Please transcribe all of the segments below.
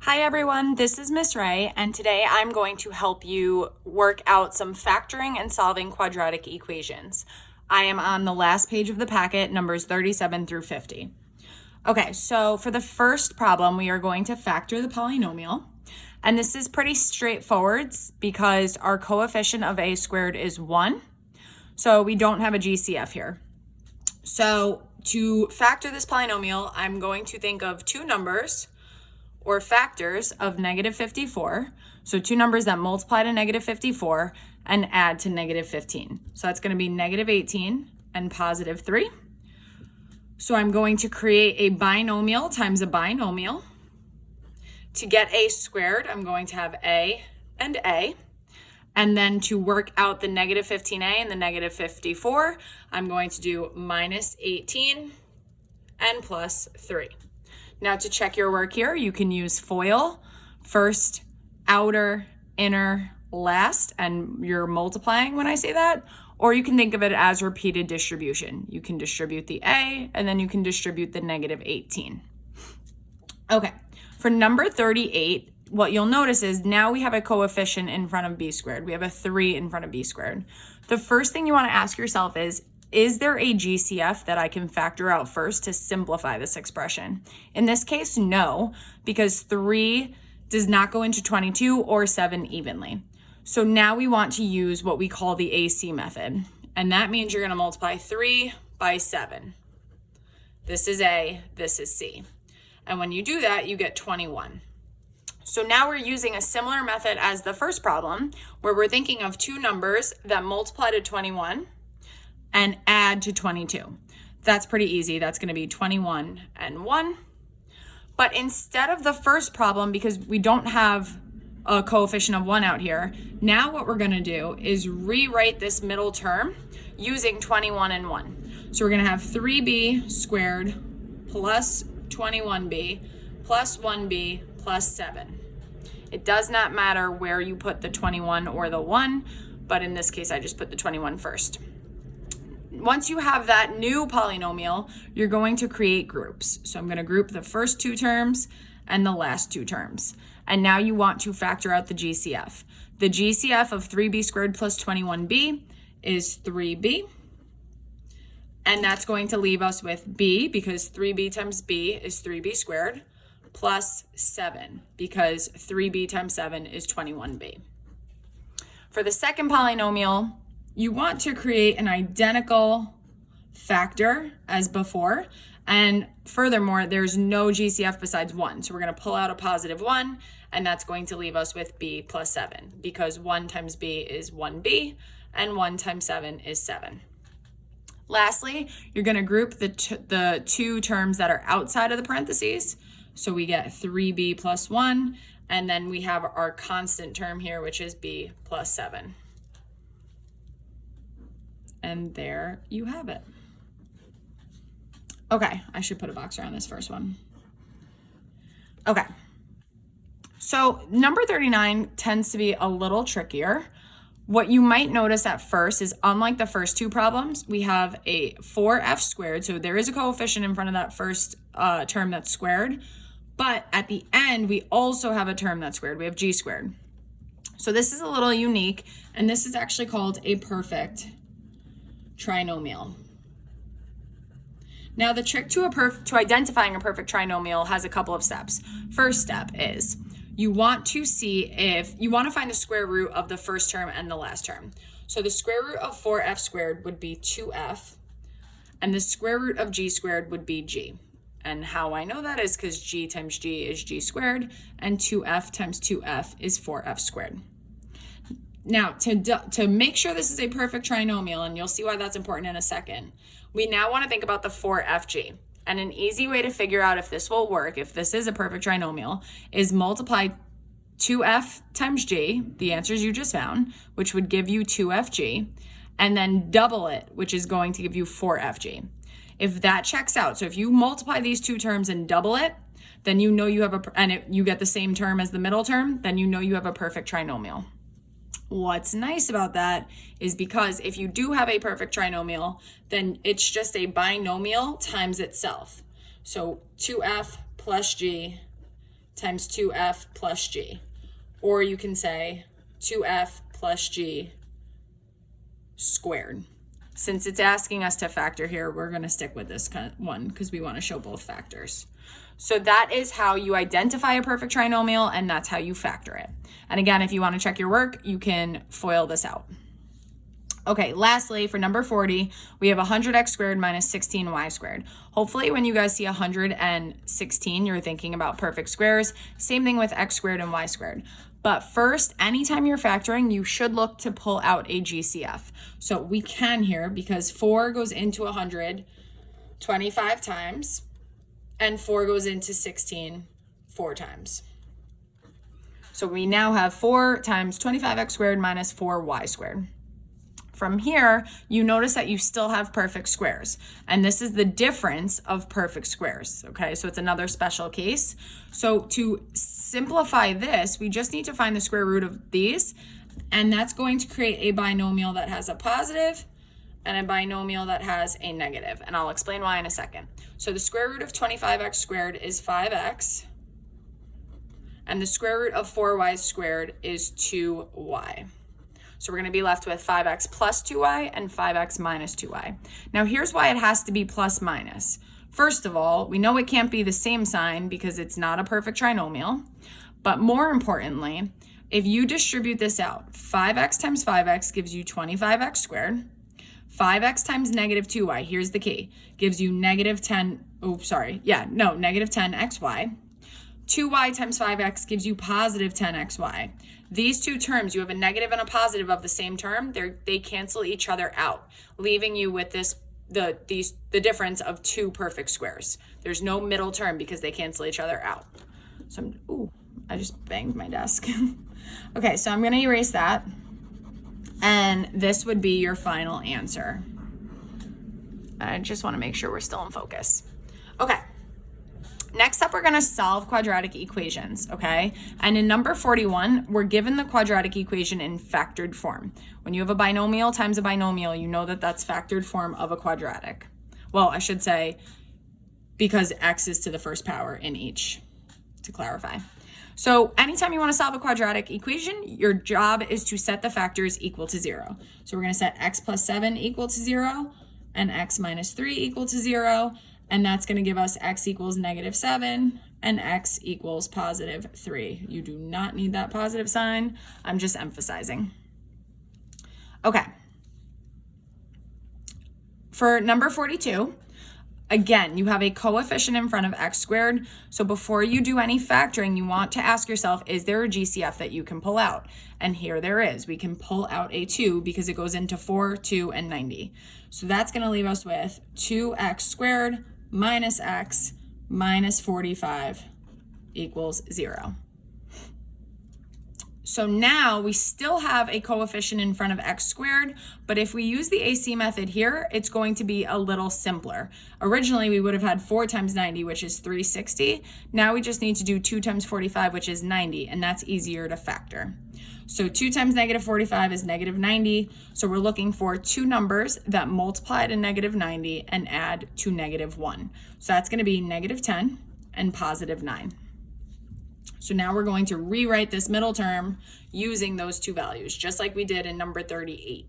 Hi everyone, this is Miss Ray, and today I'm going to help you work out some factoring and solving quadratic equations. I am on the last page of the packet, numbers 37 through 50. Okay, so for the first problem, we are going to factor the polynomial, and this is pretty straightforward because our coefficient of a squared is 1, so we don't have a GCF here. So to factor this polynomial, I'm going to think of two numbers or factors of negative 54. So two numbers that multiply to negative 54 and add to negative 15. So that's going to be negative 18 and positive 3. So I'm going to create a binomial times a binomial. To get a squared, I'm going to have a and a. And then to work out the negative 15a and the negative 54, I'm going to do minus 18 and plus 3. Now to check your work here, you can use FOIL, first, outer, inner, last, and you're multiplying when I say that, or you can think of it as repeated distribution. You can distribute the A, and then you can distribute the negative 18. Okay, for number 38, what you'll notice is now we have a coefficient in front of b squared. We have a 3 in front of b squared. The first thing you want to ask yourself is there a GCF that I can factor out first to simplify this expression? In this case, no, because 3 does not go into 22 or 7 evenly. So now we want to use what we call the AC method. And that means you're going to multiply 3 by 7. This is A, this is C. And when you do that, you get 21. So now we're using a similar method as the first problem, where we're thinking of two numbers that multiply to 21 and add to 22. That's pretty easy. That's going to be 21 and 1. But instead of the first problem, because we don't have a coefficient of 1 out here, now what we're going to do is rewrite this middle term using 21 and 1. So we're going to have 3b squared plus 21b plus 1b plus 7. It does not matter where you put the 21 or the 1, but in this case, I just put the 21 first. Once you have that new polynomial, you're going to create groups. So I'm going to group the first two terms and the last two terms. And now you want to factor out the GCF. The GCF of 3b squared plus 21b is 3b. And that's going to leave us with b, because 3b times b is 3b squared, plus 7, because 3b times 7 is 21b. For the second polynomial, you want to create an identical factor as before. And furthermore, there's no GCF besides 1. So we're going to pull out a positive 1, and that's going to leave us with b plus 7, because 1 times b is 1b, and 1 times 7 is 7. Lastly, you're going to group the two terms that are outside of the parentheses. So we get 3b plus 1, and then we have our constant term here, which is b plus 7. And there you have it. Okay, I should put a box around this first one. Okay, so number 39 tends to be a little trickier. What you might notice at first is, unlike the first two problems, we have a 4f squared. So there is a coefficient in front of that first term that's squared. But at the end, we also have a term that's squared. We have g squared. So this is a little unique, and this is actually called a perfect trinomial. Now the trick to identifying a perfect trinomial has a couple of steps. First step is you want to find the square root of the first term and the last term. So the square root of 4f squared would be 2f, and the square root of g squared would be g. And how I know that is because g times g is g squared, and 2f times 2f is 4f squared. Now, to make sure this is a perfect trinomial, and you'll see why that's important in a second, we now want to think about the 4fg. And an easy way to figure out if this will work, if this is a perfect trinomial, is multiply 2f times g, the answers you just found, which would give you 2fg, and then double it, which is going to give you 4fg. If that checks out, so if you multiply these two terms and double it, then you know you have you get the same term as the middle term, then you know you have a perfect trinomial. What's nice about that is because if you do have a perfect trinomial, then it's just a binomial times itself. So 2f plus g times 2f plus g. Or you can say 2f plus g squared. Since it's asking us to factor here, we're going to stick with this one because we want to show both factors. So that is how you identify a perfect trinomial, and that's how you factor it. And again, if you want to check your work, you can FOIL this out. Okay, lastly, for number 40, we have 100x squared minus 16y squared. Hopefully when you guys see 116, you're thinking about perfect squares. Same thing with x squared and y squared. But first, anytime you're factoring, you should look to pull out a GCF. So we can here, because 4 goes into 100 25 times, and 4 goes into 16 4 times. So we now have 4 times 25x squared minus 4y squared. From here, you notice that you still have perfect squares. And this is the difference of perfect squares, okay? So it's another special case. So to simplify this, we just need to find the square root of these, and that's going to create a binomial that has a positive and a binomial that has a negative. And I'll explain why in a second. So the square root of 25x squared is 5x, and the square root of 4y squared is 2y. So we're going to be left with 5x plus 2y and 5x minus 2y. Now here's why it has to be plus minus. First of all, we know it can't be the same sign because it's not a perfect trinomial. But more importantly, if you distribute this out, 5x times 5x gives you 25x squared. 5x times negative 2y, here's the key, gives you negative 10xy. 2y times 5x gives you positive 10xy. These two terms, you have a negative and a positive of the same term, they cancel each other out, leaving you with the difference of two perfect squares. There's no middle term because they cancel each other out. So I just banged my desk. Okay, so I'm gonna erase that. And this would be your final answer. I just wanna make sure we're still in focus. Okay. Next up, we're going to solve quadratic equations, okay? And in number 41, we're given the quadratic equation in factored form. When you have a binomial times a binomial, you know that that's factored form of a quadratic. Well, I should say because x is to the first power in each, to clarify. So anytime you want to solve a quadratic equation, your job is to set the factors equal to 0. So we're going to set x plus 7 equal to 0 and x minus 3 equal to 0. And that's going to give us x equals negative 7 and x equals positive 3. You do not need that positive sign. I'm just emphasizing. Okay. For number 42, again, you have a coefficient in front of x squared. So before you do any factoring, you want to ask yourself, is there a GCF that you can pull out? And here there is. We can pull out a 2 because it goes into 4, 2, and 90. So that's going to leave us with 2x squared minus x minus 45 equals 0. So now we still have a coefficient in front of x squared, but if we use the AC method here, it's going to be a little simpler. Originally, we would have had 4 times 90, which is 360. Now we just need to do 2 times 45, which is 90, and that's easier to factor. So 2 times negative 45 is negative 90. So we're looking for two numbers that multiply to negative 90 and add to negative 1. So that's going to be negative 10 and positive 9. So now we're going to rewrite this middle term using those two values, just like we did in number 38.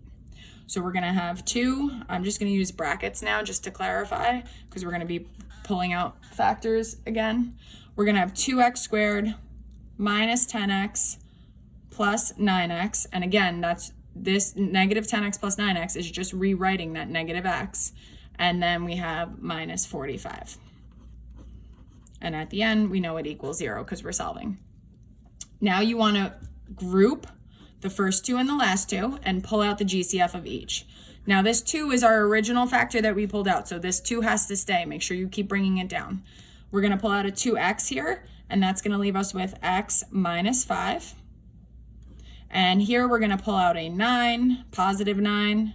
So we're going to have 2. I'm just going to use brackets now just to clarify because we're going to be pulling out factors again. We're going to have 2x squared minus 10x plus 9x, and again, that's this negative 10x plus 9x is just rewriting that negative x, and then we have minus 45. And at the end, we know it equals 0 because we're solving. Now you want to group the first two and the last two and pull out the GCF of each. Now this 2 is our original factor that we pulled out, so this 2 has to stay. Make sure you keep bringing it down. We're going to pull out a 2x here, and that's going to leave us with x minus 5. And here we're going to pull out a 9, positive 9,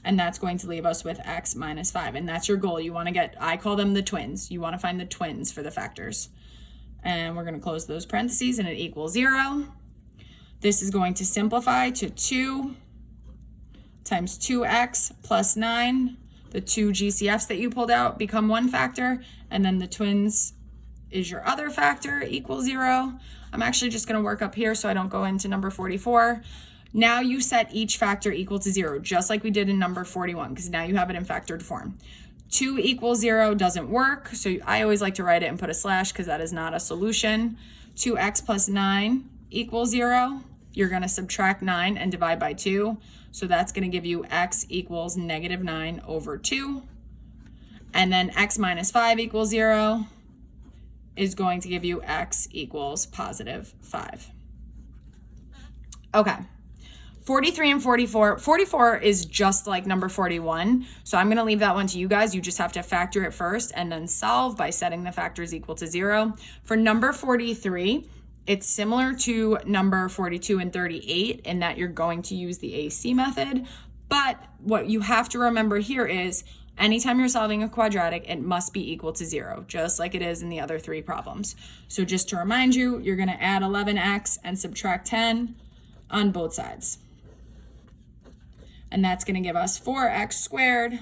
and that's going to leave us with x minus 5. And that's your goal. You want to get, I call them the twins. You want to find the twins for the factors. And we're going to close those parentheses, and it equals 0. This is going to simplify to 2 times 2x plus 9. The two GCFs that you pulled out become one factor, and then the twins is your other factor equals 0. I'm actually just going to work up here so I don't go into number 44. Now you set each factor equal to 0, just like we did in number 41, because now you have it in factored form. 2 equals 0 doesn't work, so I always like to write it and put a slash because that is not a solution. 2x plus 9 equals 0. You're going to subtract 9 and divide by 2. So that's going to give you x equals negative 9 over 2. And then x minus 5 equals 0 is going to give you x equals positive 5. Okay. 43 and 44. 44 is just like number 41. So I'm going to leave that one to you guys. You just have to factor it first and then solve by setting the factors equal to 0. For number 43, it's similar to number 42 and 38 in that you're going to use the AC method. But what you have to remember here is anytime you're solving a quadratic, it must be equal to 0, just like it is in the other 3 problems. So just to remind you, you're going to add 11x and subtract 10 on both sides. And that's going to give us 4x squared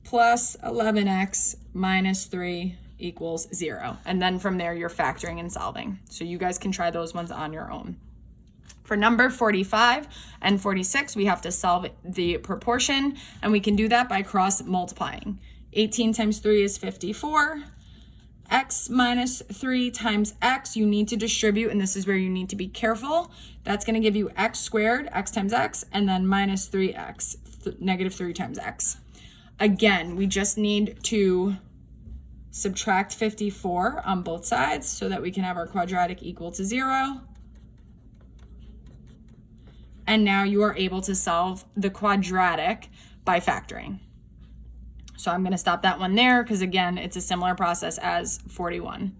plus 11x minus 3 equals 0. And then from there, you're factoring and solving. So you guys can try those ones on your own. For number 45 and 46, we have to solve the proportion, and we can do that by cross multiplying. 18 times 3 is 54. X minus 3 times x, you need to distribute, and this is where you need to be careful. That's going to give you x squared, x times x, and then minus 3x, negative 3 times x. Again, we just need to subtract 54 on both sides so that we can have our quadratic equal to 0. And now you are able to solve the quadratic by factoring. So I'm going to stop that one there because, again, it's a similar process as 41.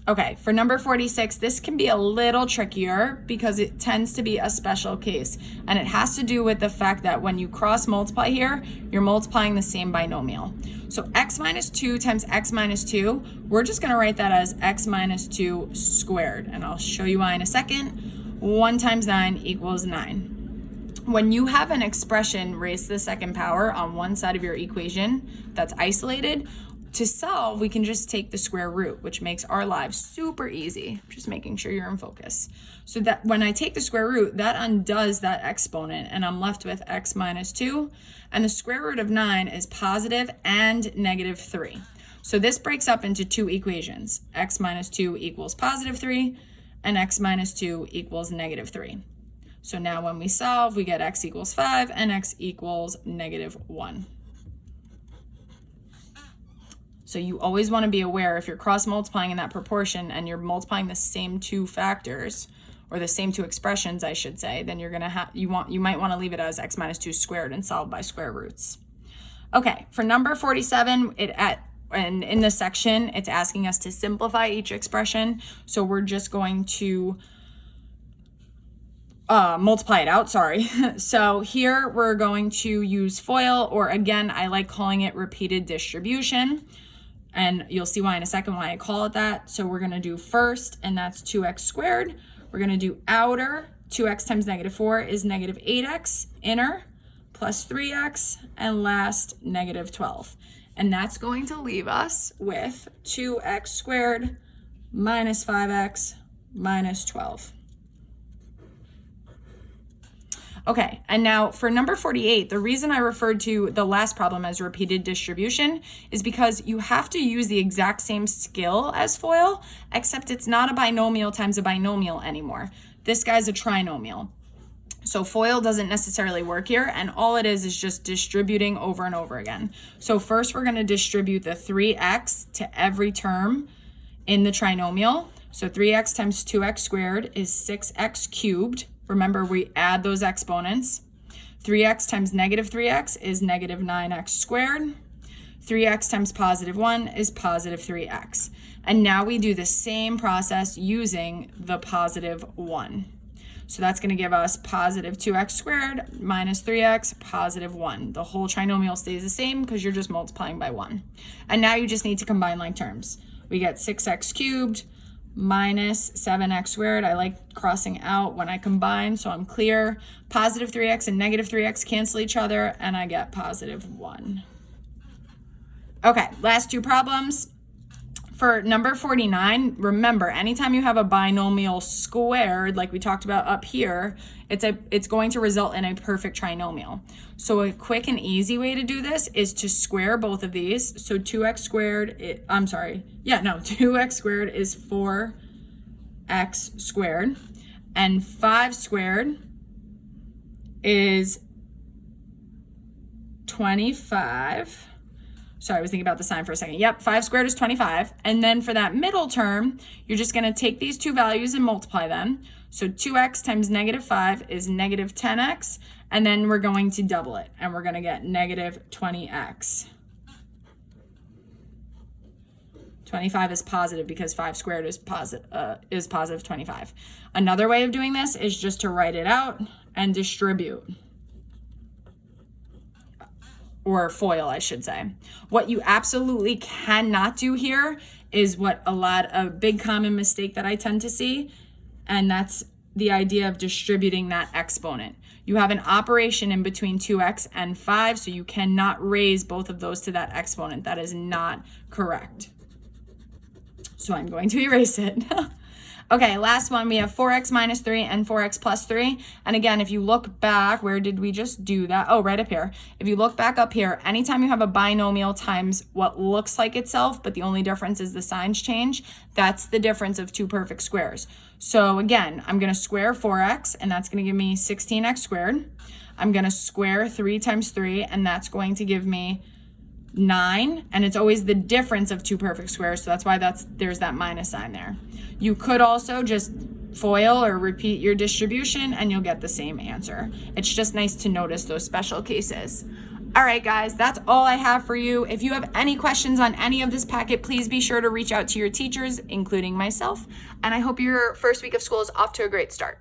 Okay, for number 46, this can be a little trickier because it tends to be a special case. And it has to do with the fact that when you cross multiply here, you're multiplying the same binomial. So x minus 2 times x minus 2, we're just going to write that as x minus 2 squared. And I'll show you why in a second. 1 times 9 equals 9. When you have an expression raised to the second power on one side of your equation that's isolated, to solve, we can just take the square root, which makes our lives super easy. Just making sure you're in focus. So that when I take the square root, that undoes that exponent, and I'm left with x minus 2. And the square root of 9 is positive and negative 3. So this breaks up into 2 equations. X minus 2 equals positive 3, and x minus 2 equals negative 3. So now when we solve, we get x equals 5 and x equals negative 1. So you always want to be aware if you're cross multiplying in that proportion and you're multiplying the same 2 factors, or the same 2 expressions, I should say, then you're going to have, you might want to leave it as x minus 2 squared and solve by square roots. Okay, for number 47, and in this section, it's asking us to simplify each expression. So we're just going to multiply it out, sorry. So here we're going to use FOIL, or again, I like calling it repeated distribution. And you'll see why in a second why I call it that. So we're going to do first, and that's 2x squared. We're going to do outer. 2x times negative 4 is negative 8x. Inner plus 3x. And last, negative 12. And that's going to leave us with 2x squared minus 5x minus 12. Okay, and now for number 48, the reason I referred to the last problem as repeated distribution is because you have to use the exact same skill as FOIL, except it's not a binomial times a binomial anymore. This guy's a trinomial. So FOIL doesn't necessarily work here, and all it is just distributing over and over again. So first we're going to distribute the 3x to every term in the trinomial. So 3x times 2x squared is 6x cubed. Remember, we add those exponents. 3x times negative 3x is negative 9x squared. 3x times positive 1 is positive 3x. And now we do the same process using the positive 1. So that's going to give us positive 2x squared minus 3x, positive 1. The whole trinomial stays the same because you're just multiplying by 1. And now you just need to combine like terms. We get 6x cubed minus 7x squared. I like crossing out when I combine, so I'm clear. Positive 3x and negative 3x cancel each other, and I get positive 1. Okay, last 2 problems. For number 49, remember, anytime you have a binomial squared, like we talked about up here, it's going to result in a perfect trinomial. So a quick and easy way to do this is to square both of these. So 2x squared, 2x squared is 4x squared, and 5 squared is 25. Sorry, I was thinking about the sign for a second. Yep, 5 squared is 25. And then for that middle term, you're just going to take these two values and multiply them. So 2x times negative 5 is negative 10x. And then we're going to double it, and we're going to get negative 20x. 25 is positive because 5 squared is positive 25. Another way of doing this is just to write it out and distribute. Or FOIL, I should say. What you absolutely cannot do here is a big common mistake that I tend to see, and that's the idea of distributing that exponent. You have an operation in between 2x and 5, so you cannot raise both of those to that exponent. That is not correct. So I'm going to erase it. Okay, last one, we have 4x minus 3 and 4x plus 3. And again, if you look back, where did we just do that? Oh, right up here. If you look back up here, anytime you have a binomial times what looks like itself, but the only difference is the signs change, that's the difference of two perfect squares. So again, I'm going to square 4x, and that's going to give me 16x squared. I'm going to square 3 times 3, and that's going to give me 9, and it's always the difference of two perfect squares, so that's why there's that minus sign there. You could also just FOIL or repeat your distribution and you'll get the same answer. It's just nice to notice those special cases. All right, guys, that's all I have for you. If you have any questions on any of this packet, please be sure to reach out to your teachers, including myself, and I hope your first week of school is off to a great start.